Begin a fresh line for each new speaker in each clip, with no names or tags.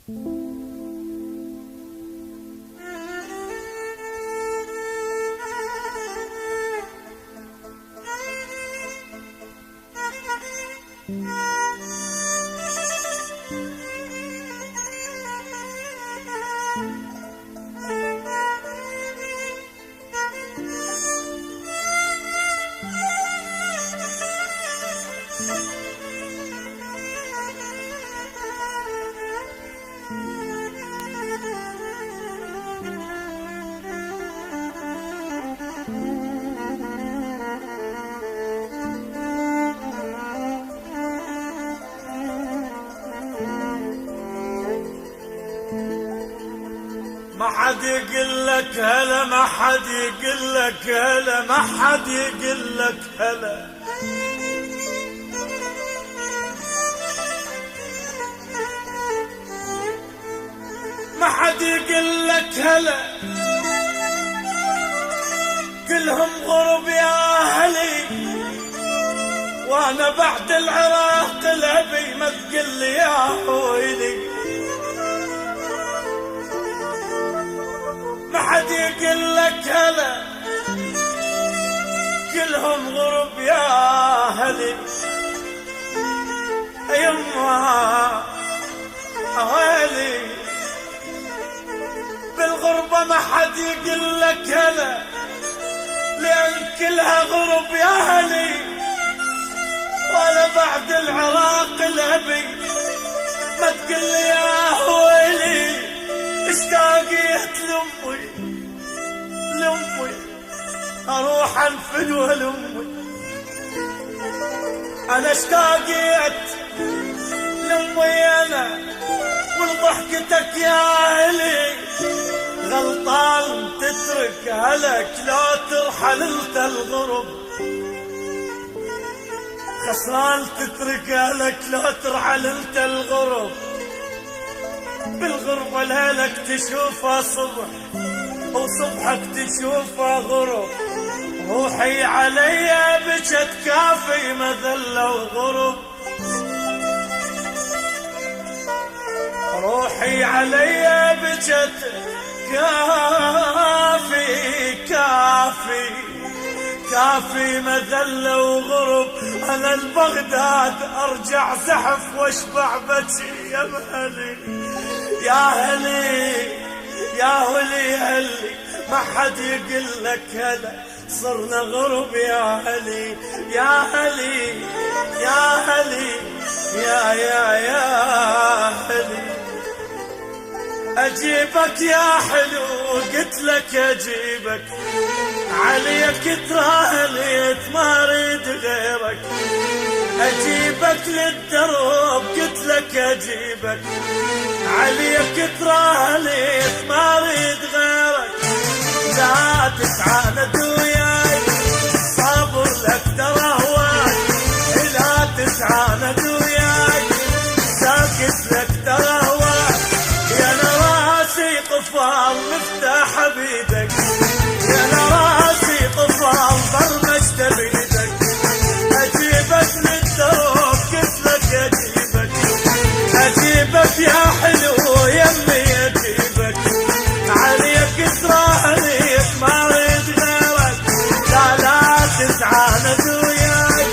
ما حد يقول لك هلا، ما حد يقول لك هلا، ما حد يقول لك هلا. ما حد يقول لك هلا، كلهم غرب يا اهلي، وانا بعد العراق الابي ما تقل لي يا ويلي. ما حد يقول لك هلا، كلهم غرب يا اهلي. يما ويلي بالغربة ما حد يقول لك هلا، لأن كلها غرب يا اهلي، ولا بعد العراق الابي ما تقل لي يا ويلي. اشتاقيت لأمي اروح انفدوها لأمي. انا اشتاقيت لأمي انا ولضحكتك يا اهلي. غلطان تترك هلك لا ترحل انت الغرب، خسران تترك هلك لا ترحل انت الغرب. بالغربة ليلك تشوفها صبح وصبحك تشوفها غرب. روحي علي بجت كافي مذلة وغرب، روحي علي بجت كافي كافي كافي مذلة وغرب. أنا البغداد أرجع زحف واشبع بجي يا مهلي يا هلي يا ولي هلي. ما حد يقول لك هلا، صرنا غرب يا هلي يا هلي يا هلي يا هلي. اجيبك يا حلو قلت لك اجيبك، عليك تراهليت ما اريد غيرك. اجيبك للدرب قلت لك اجيبك، عليك تراهليت ما اريد غيرك. لا تتعاند وياي صابر لك ترى هواي، لا تتعاند وياي ساكت لك ترى هواي. يا راسي قفال مفتاح بيدك، يا راسي قفال برمجت بيدك. اجيبك للدروب قلت لك اجيبك، اجيبك يا حلو يمي اجيبك. عليك تراهليك ما اريد غيرك. لا تتعاند وياي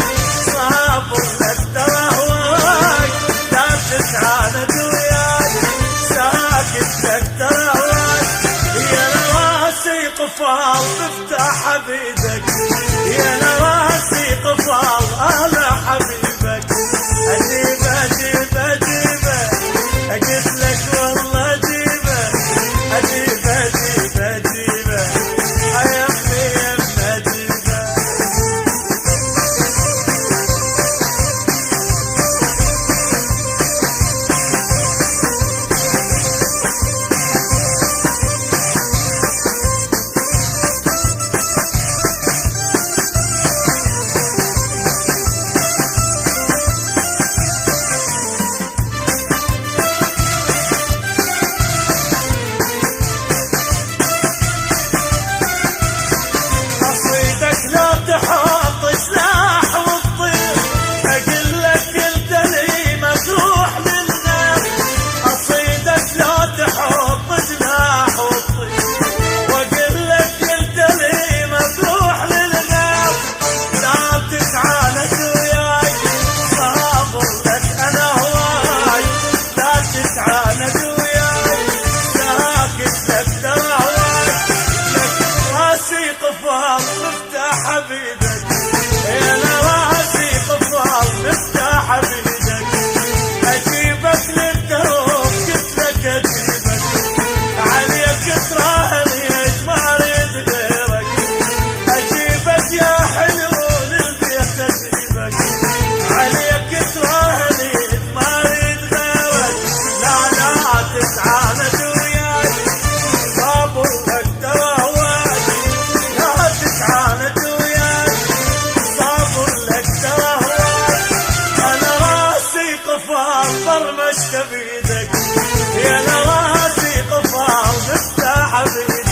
صابر لك ترى هواي. لا تتعاند وياي ساكت لك ترى هواي. يا راسي قفال افتح بيدك، يا راسي قفال اهلا حبيبك. اجيبه اجيبه اجيبه قلت لك والله اجيبه، اجيبه اجيبه اجيبه يا امي يا امي اجيبه. برمشت بيدك يا نواسي قفال مفتاح بيدك